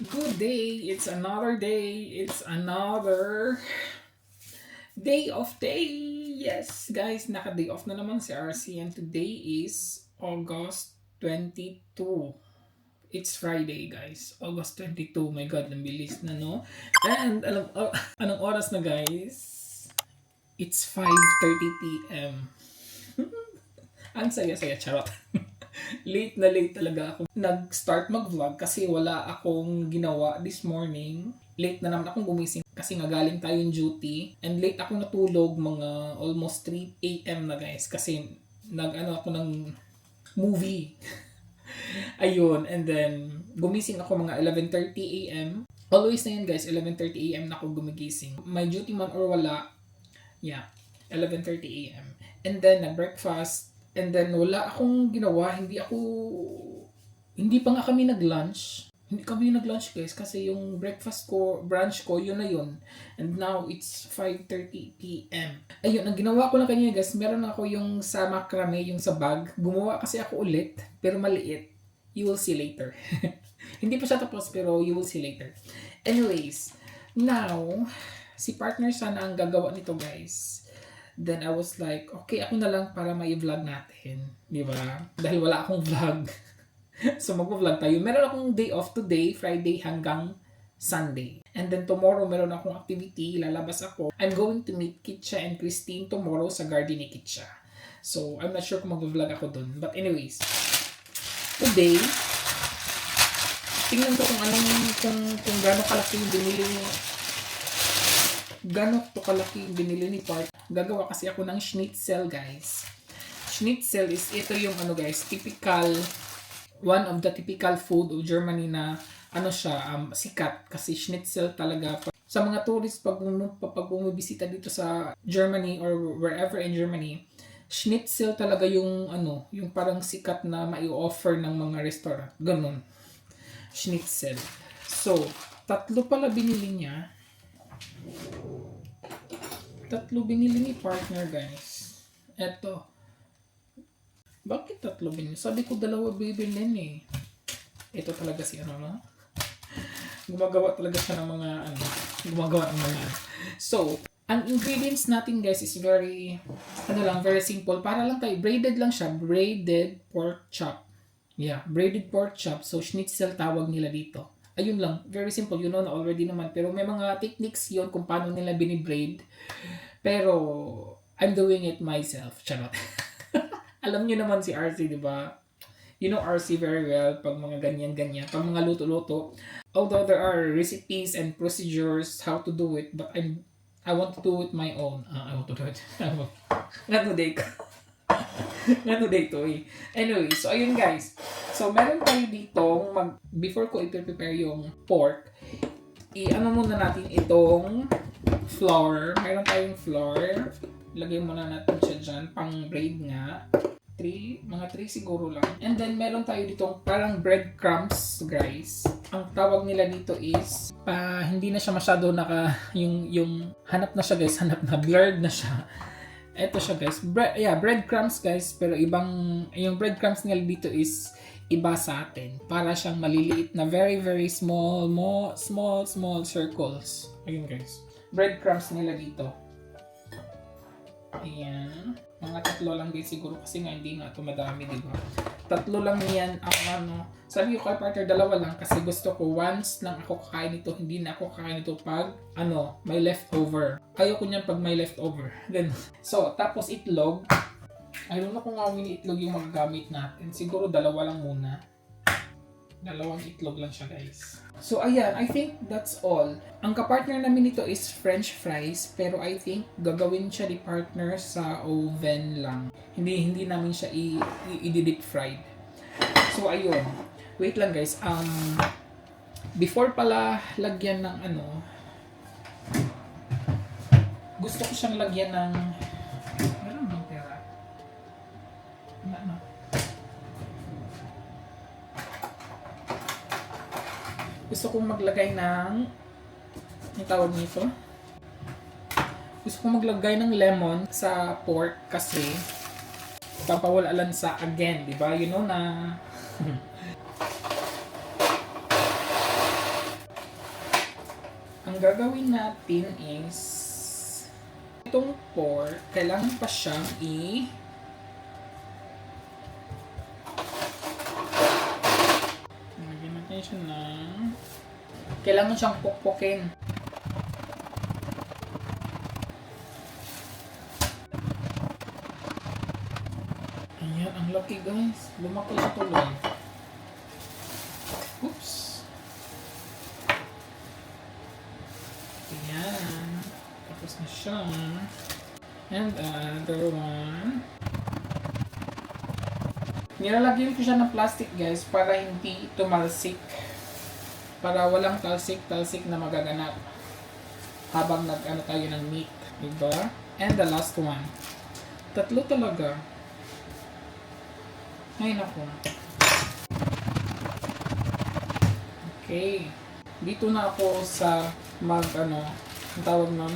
Good day. It's another day. It's another day of day. Yes, guys, naka-day off na naman si RC and today is August 22. It's Friday, guys. August 22. My God, ang bilis na, no? And anong oras na, guys? It's 5:30 p.m. Ang saya-saya, charot. Late na late talaga ako nag-start mag-vlog kasi wala akong ginawa this morning. Late na naman akong gumising kasi nga galing tayong duty. And late ako natulog mga almost 3 a.m. na, guys, kasi nag-ano ako ng movie. Ayun, and then gumising ako mga 11:30 a.m. Always na yun, guys, 11:30 a.m. na ako gumigising. May duty man or wala, yeah, 11:30 a.m. And then nag-breakfast. And then wala akong ginawa, hindi pa nga kami nag-lunch. Hindi kami nag-lunch, guys, kasi yung breakfast ko, brunch ko, yun na yun. And now it's 5:30 p.m. Ayun, ang ginawa ko lang kanina, guys, meron ako yung sa macrame, yung sa bag. Gumawa kasi ako ulit, pero maliit. You will see later. Hindi pa siya tapos, pero you will see later. Anyways, now, si partner sana ang gagawa nito, guys. Then I was like, okay, ako na lang para may vlog natin. Di ba? Dahil wala akong vlog. So mag-vlog tayo. Meron akong day off today, Friday hanggang Sunday. And then tomorrow meron akong activity, lalabas ako. I'm going to meet Kitcha and Christine tomorrow sa garden ni Kitcha. So I'm not sure kung mag-vlog ako dun. But anyways, today, tingnan ko kung gaano kalaki yung binili ni Part. Gagawa kasi ako ng schnitzel, guys. Schnitzel is ito yung guys, one of the typical food of Germany na sikat kasi schnitzel talaga sa mga tourists pag bumibisita dito sa Germany or wherever in Germany. Schnitzel talaga yung yung parang sikat na mai-offer ng mga restaurant. Ganun. Schnitzel. So, tatlo pala binili niya. Tatlo binili ni partner, guys. Eto. Bakit tatlo binili? Sabi ko dalawa bibilin eh. Ito talaga si no? Gumagawa talaga siya ng mga So, ang ingredients natin, guys, is very very simple. Para lang tayo, braided lang siya. Braided pork chop. Yeah, braided pork chop. So, schnitzel tawag nila dito. Ayun lang, very simple, you know na already naman. Pero may mga techniques yon kung paano nila binibraid. Pero, I'm doing it myself. Charot. Alam nyo naman si RC, di ba? You know RC very well pag mga ganyan-ganyan. Pag mga luto-luto. Although there are recipes and procedures how to do it, but I want to do it my own. I want to do it. Nga today to eh. Anyway, so ayun, guys. So meron tayo ditong before ko i-prepare yung pork, muna natin itong flour. Meron tayong flour. Lagay muna natin siya dyan, pang braid nga. Mga 3 siguro lang. And then meron tayo ditong parang breadcrumbs, guys. Ang tawag nila dito is hindi na siya masyado yung hanap na siya, guys. Blurred na siya. Ito siya, guys. Breadcrumbs, guys. Pero yung breadcrumbs nila dito is iba sa atin. Para siyang maliliit na very, very small circles. Ayun, guys. Breadcrumbs nila dito. Ayan. Mga 3 lang, guys, siguro. Kasi nga, hindi nga ito madami, diba? 3 lang yan ang Sabi ko kay partner, 2 lang. Kasi gusto ko, once lang ako kakain ito, hindi na ako kakain ito pag, may leftover. Ayoko niyan pag may leftover. Then, so, tapos itlog. I don't know kung ngawin itlog yung magagamit natin. Siguro 2 lang muna. 2 itlog lang siya, guys. So, ayan. I think that's all. Ang kapartner namin nito is French fries. Pero I think gagawin siya ni partner sa oven lang. Hindi namin siya i-deep fried. So, ayun. Wait lang, guys. Before pala lagyan ng gusto ko siyang lagyan ng meron bang pera? Gusto kong maglagay ng ang tawag nito? Gusto kong maglagay ng lemon sa pork kasi papawala lansa again, di ba? You know na gagawin natin is itong pork, kailangan pa siyang lagyan natin siya ng kailangan siyang pukpukin. Ayan, ang laki guys. Lumaki siya tuloy. Oops. Ayan. Tapos na siya. And another one. Nilalagyan ko siya ng plastic guys para hindi tumalsik. Para walang talsik-talsik na magaganap habang nag-ano tayo ng meat. Diba? And the last one. Tatlo talaga. Ay naku. Okay. Dito na ako sa ang tawag nun,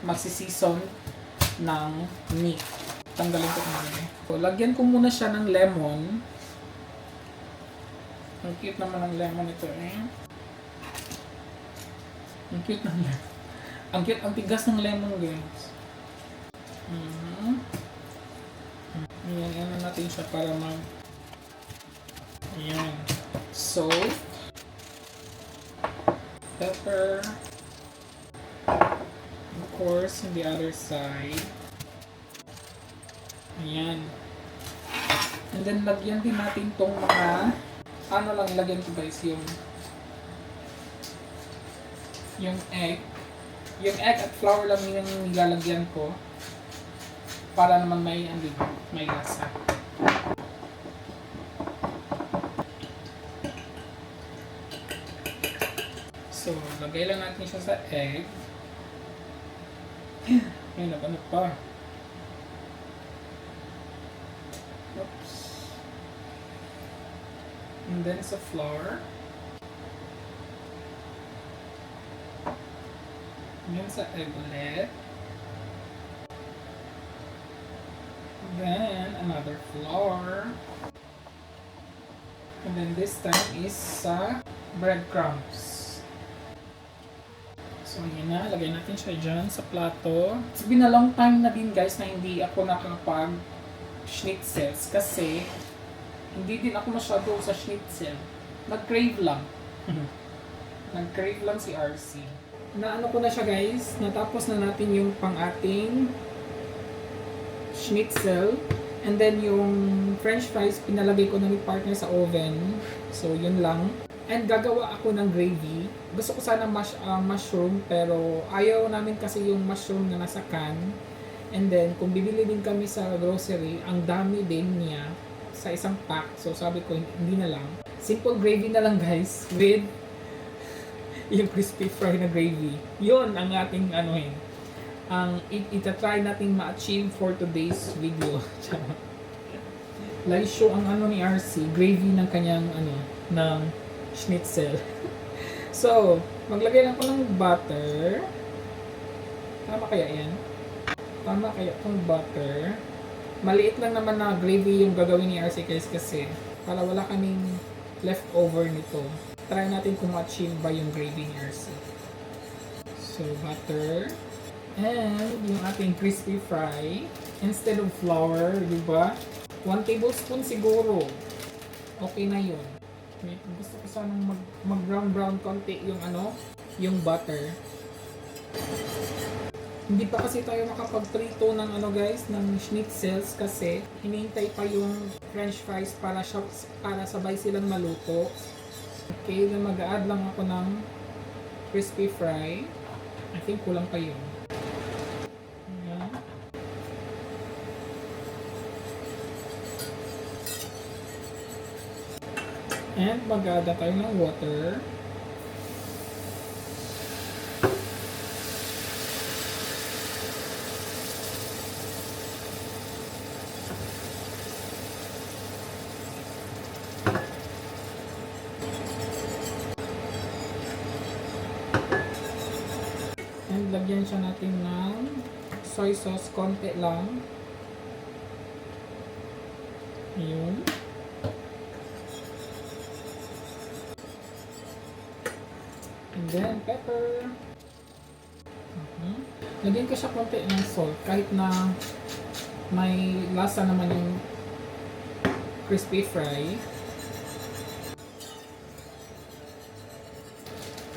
magsisison ng meat. Tanggalin ko muna. So, lagyan ko muna siya ng lemon. Ang cute naman ng lemon ito eh. Ang cute ng lemon. Ang cute, ang tigas ng lemon guys. Ayan, natin siya para ayan. Salt. Pepper. Of course, on the other side. Ayan. And then, lagyan din natin tong mga lang ilagyan ko guys, yung egg. Yung egg at flour lang yung nilalagyan ko para naman may lasa. So, lagay lang natin siya sa egg. Ay, ano pa. Oops. And then sa flour. And then sa egg ulit. Then another flour. And then this time is sa breadcrumbs. So yun na, lagay natin siya dyan sa plato. It's been a long time na din guys na hindi ako nakakapag schnitzels kasi hindi din ako masyado sa schnitzel. Nag-crave lang. Nag-crave lang si RC. Naano ko na siya guys. Natapos na natin yung pang-ating schnitzel. And then yung french fries, pinalagay ko na ni partner sa oven. So yun lang. And gagawa ako ng gravy. Gusto ko sana mushroom pero ayaw namin kasi yung mushroom na nasa can. And then kung bibili din kami sa grocery, ang dami din niya sa isang pack. So sabi ko, hindi na lang. Simple gravy na lang guys with yung crispy fry na gravy. Yun ang ating ang itatry natin ma-achieve for today's video. Live show ang ni RC, gravy ng kanyang ng schnitzel. So, maglagay lang ko ng butter. Tama kaya yan? Tama kaya itong butter. Maliit lang naman na gravy yung gagawin ni RC guys kasi para wala kaming leftover nito. Try natin kung ma-achieve ba yung gravy ni RC. So, butter. And yung ating crispy fry. Instead of flour, di ba? 1 tablespoon siguro. Okay na yun. Gusto ko sanang mag-brown konti yung yung butter. Hindi pa kasi tayo makapagprito ng guys, ng schnitzels kasi hinihintay pa yung french fries para sabay silang maluto. Okay, then mag-add lang ako ng crispy fry. I think kulang pa yun. Ayan. And mag-add tayo ng water. And lagyan siya natin ng soy sauce, konti lang. Ayun. And then pepper. Lagyan ko siya konti ng salt kahit na may lasa naman yung crispy fry.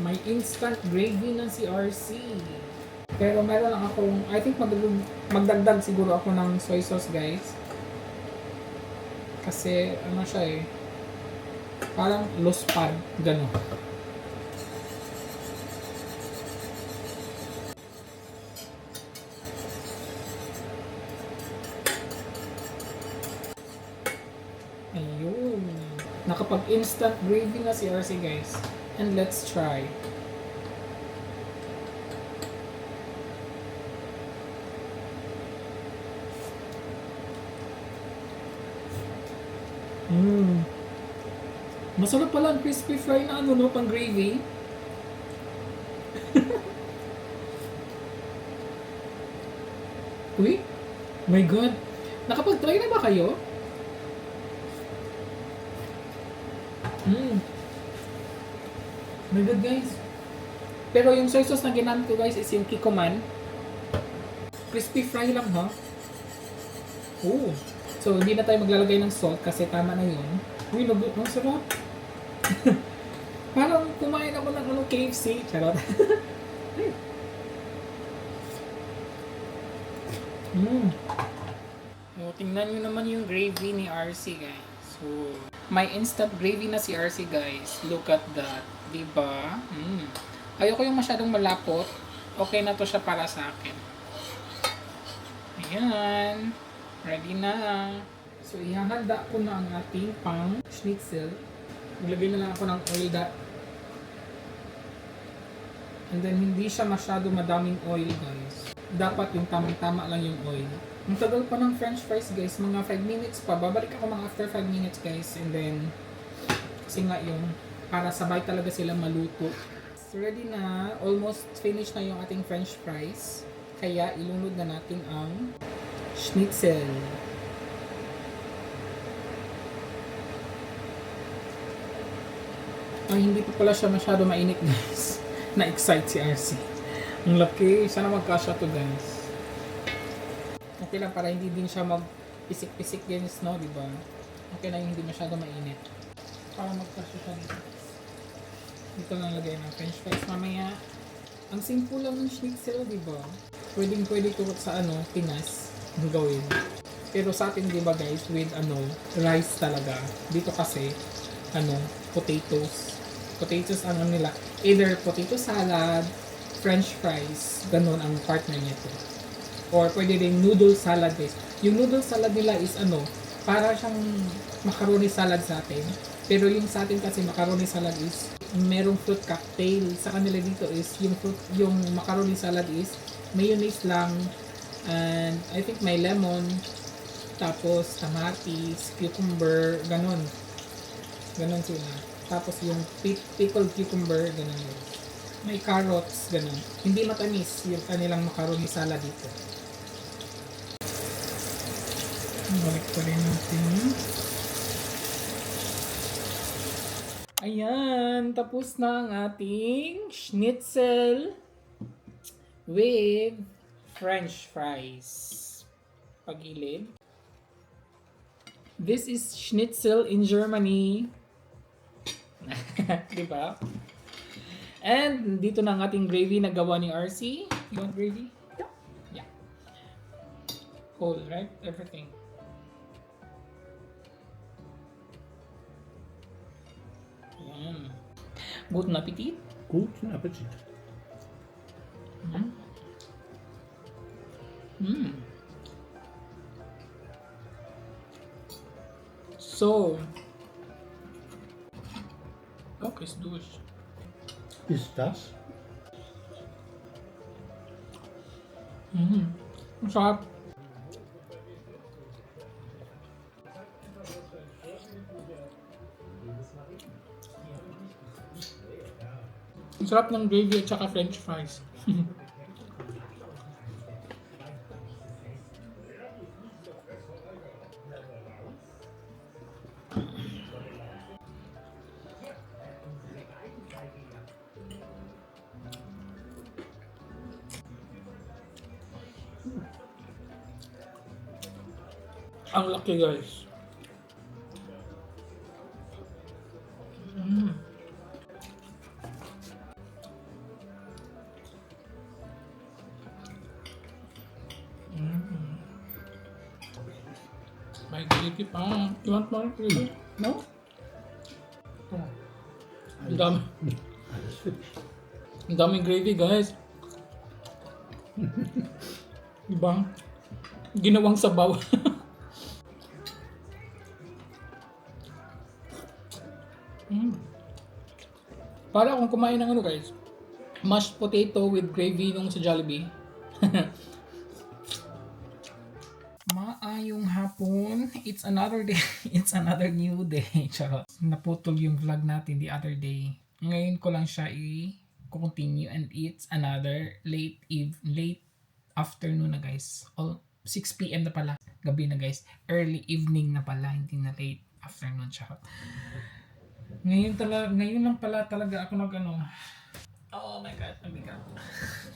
May instant gravy na si RC. Pero meron lang akong, I think magdagdag siguro ako ng soy sauce, guys. Kasi ano siya eh, parang loose pad, gano'n. Ayun. Nakapag-instant gravy na si RC, guys. And let's try. Masarap pala ang crispy fry na ano, no, pang gravy. Uy, my God. Nakapag-try na ba kayo? My God, guys. Pero yung soy sauce na ginamit ko, guys, is yung Kikkoman. Crispy fry lang, ha? Oh. So, hindi na tayo maglalagay ng salt kasi tama na yun. Uy, ang sarap. Parang kumain ako ng ano, KFC. Charot. So, tingnan nyo naman yung gravy ni RC, guys. So, may instant gravy na si RC, guys. Look at that. Diba? Ayoko yung masyadong malapot. Okay na to siya para sa akin. Ayan. Ready na. So, ihahanda ko na ang ating pang schnitzel. Maglagay na lang ako ng oil and then hindi siya masyado madaming oil, guys. Dapat yung tamang-tama lang yung oil. Ang tagal pa ng french fries, guys. Mga 5 minutes pa. Babalik ako mga after 5 minutes, guys. And then, kasi nga yung para sabay talaga sila maluto. So, ready na. Almost finished na yung ating french fries. Kaya, ilunod na natin ang schnitzel. Ay, hindi pa pala siya masyado mainit, guys. Na-excite si RC. Ang laki. Sana magkasya to, guys. Okay lang para hindi din siya mag-pisik-pisik din, no, diba? Okay lang yung hindi masyado mainit. Para magkasya siya dito. Dito lang lagay ng french fries mamaya. Ang simple lang ng schnitzel, diba? Pwede to sa Pinas ang gawin. Pero sa atin, diba, guys, with rice talaga. Dito kasi potatoes ang nila. Either potato salad, french fries, ganun ang partner niya to. Or pwede rin noodle salad, guys. Yung noodle salad nila is para siyang macaroni salad sa atin. Pero yung sa atin kasi macaroni salad is merong fruit cocktail. Sa kanila dito is yung macaroni salad is mayonnaise lang, and I think may lemon, tapos kamatis, cucumber, ganun sila. Tapos yung pickled cucumber, ganun yun. May carrots, ganun. Hindi matamis yung kanilang macaroni salad dito. Balik pa rin natin. Ayan, tapos na ang ating schnitzel with french fries. Pagilid. This is schnitzel in Germany. Diba? And dito na ang ating gravy na gawa ni RC. You want gravy? Yeah. Whole, right? Everything. Guten Appetit. Guten Appetit. So, okay, ist durch. Ist das? Ang sarap. Ang sarap ng gravy at saka french fries. Ang laki guys. Mm. May gravy pa. You want more gravy? No? Ang dami. Alles finished. Ang daming gravy guys. Diba? Ginawang sabaw. Para akong kumain ng ano guys. Mashed potato with gravy nung sa Jollibee. Maayong hapon. It's another day. It's another new day. Charot. Naputol yung vlog natin the other day. Ngayon ko lang siya i-continue and it's another late afternoon na guys. 6 p.m. na pala. Gabi na guys. Early evening na pala. Hindi na late afternoon. Charot. Ngayon lang pala talaga ako nag-ano. Oh my god, mabigat.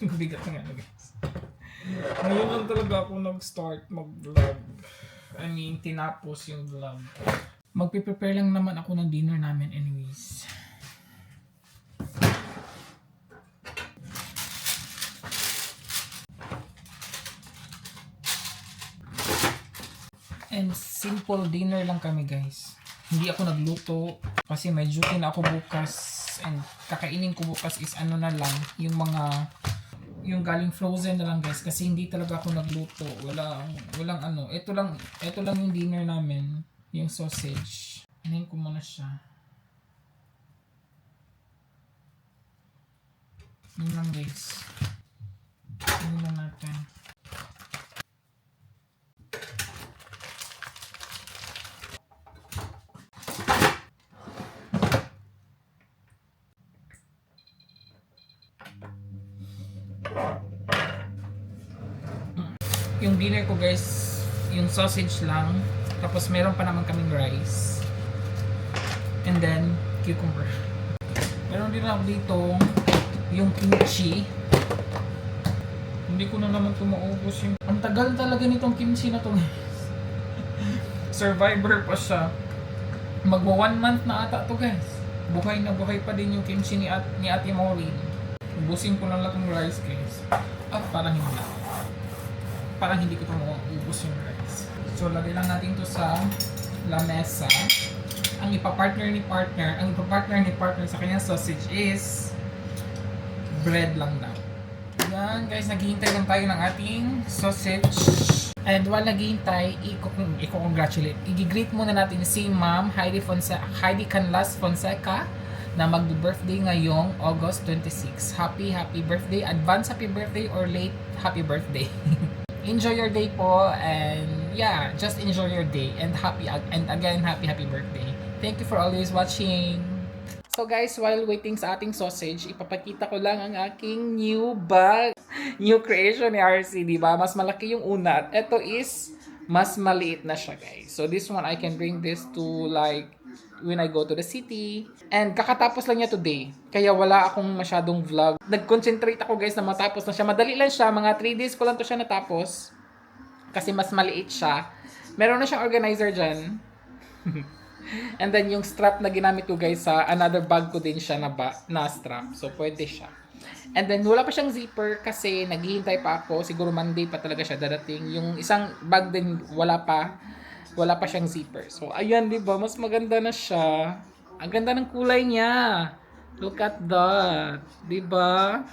Mabigat na nga guys. Ngayon lang talaga ako nag-start mag-vlog. I mean, tinapos yung vlog. Magpe-prepare lang naman ako ng dinner namin anyways. And simple dinner lang kami guys. Hindi ako nagluto kasi may duty na ako bukas and kakainin ko bukas is ano na lang yung galing frozen na lang guys kasi hindi talaga ako nagluto. Walang ano. Ito lang yung dinner namin, yung sausage. Anin ko muna siya. Yun lang guys. Yun lang natin. Yung dinner ko guys, yung sausage lang. Tapos meron pa naman kaming rice. And then, cucumber. Meron din ako dito yung kimchi. Hindi ko na naman ito maubos yung... Ang tagal talaga nitong kimchi na to guys. Survivor pa siya. Magwa 1 month na ata to guys. Buhay na buhay pa din yung kimchi ni Ate Maureen. Ubusin ko na lang yung rice guys. At parang hindi ko ito maubos yung rice. So, lagay lang natin ito sa lamesa. Ang ipapartner ni partner sa kanyang sausage is bread lang daw. Yan guys, naghihintay lang tayo ng ating sausage. And while naghihintay, i-congratulate. I-greet muna natin si Ma'am Heidi Canlas Fonseca na mag-birthday ngayong August 26. Happy birthday. Advance happy birthday or late happy birthday. Enjoy your day po and yeah, just enjoy your day and again happy birthday. Thank you for always watching. So guys, while waiting sa ating sausage, ipapakita ko lang ang aking new bag. New creation ni RC, di ba? Mas malaki yung una. Ito is mas maliit na siya, guys. So this one I can bring this to like when I go to the city. And kakatapos lang niya today. Kaya wala akong masyadong vlog. Nag-concentrate ako guys na matapos na siya. Madali lang siya. Mga 3 days ko lang to siya natapos. Kasi mas maliit siya. Meron na siyang organizer dyan. And then yung strap na ginamit ko guys sa another bag ko din siya na strap. So pwede siya. And then wala pa siyang zipper kasi naghihintay pa ako. Siguro Monday pa talaga siya dadating. Yung isang bag din wala pa siyang zipper. So, ayan, di ba? Mas maganda na siya. Ang ganda ng kulay niya. Look at that. Di ba?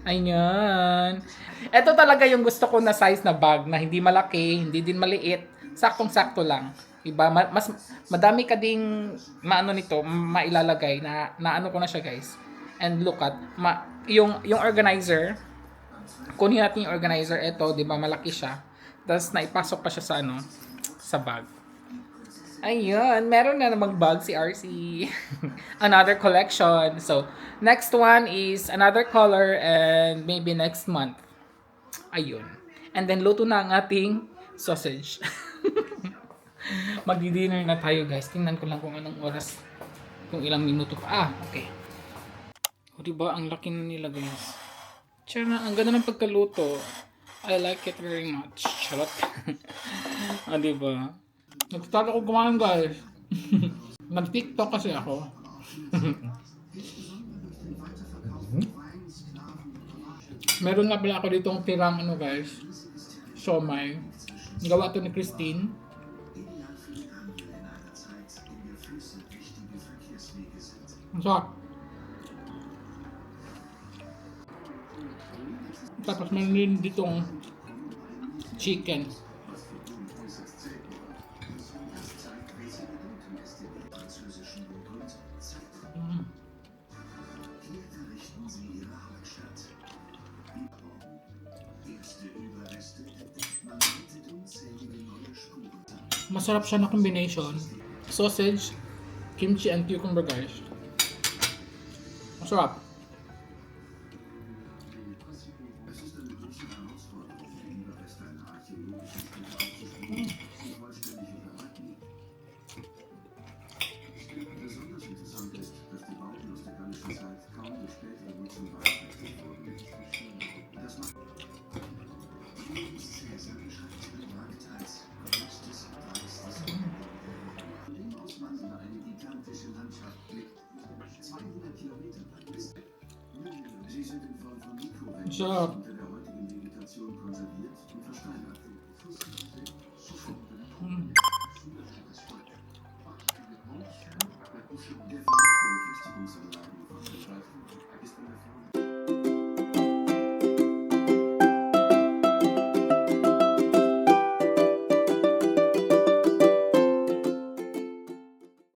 Ayan. Ito talaga yung gusto ko na size na bag na hindi malaki, hindi din maliit. Saktong-sakto lang. Diba? Mas madami ka ding maano nito, mailalagay na ano ko na siya, guys. And look at yung organizer. Kunin natin yung organizer. Ito, di ba? Malaki siya. Tapos naipasok pa siya sa sa bag. Ayun, meron na namang bag si RC. Another collection. So, next one is another color and maybe next month. Ayun. And then luto na ang ating sausage. Magdi-dinner na tayo guys. Tingnan ko lang kung anong oras. Kung ilang minuto pa. Okay. O diba, ang laki na nila guys. Tsaka ang ganda ng pagkaluto. I like it very much. Charot. Ah, di ba? Nag-start ako kumain, guys. Nag-TikTok kasi ako. Meron nga pala ako ditong tirang ano, guys. Siomai. Gawa to ni Christine. Ang sarap. Tapos meron din ditong chicken. Masarap siya na combination. Sausage, kimchi, and cucumber, guys. Masarap. Sarap.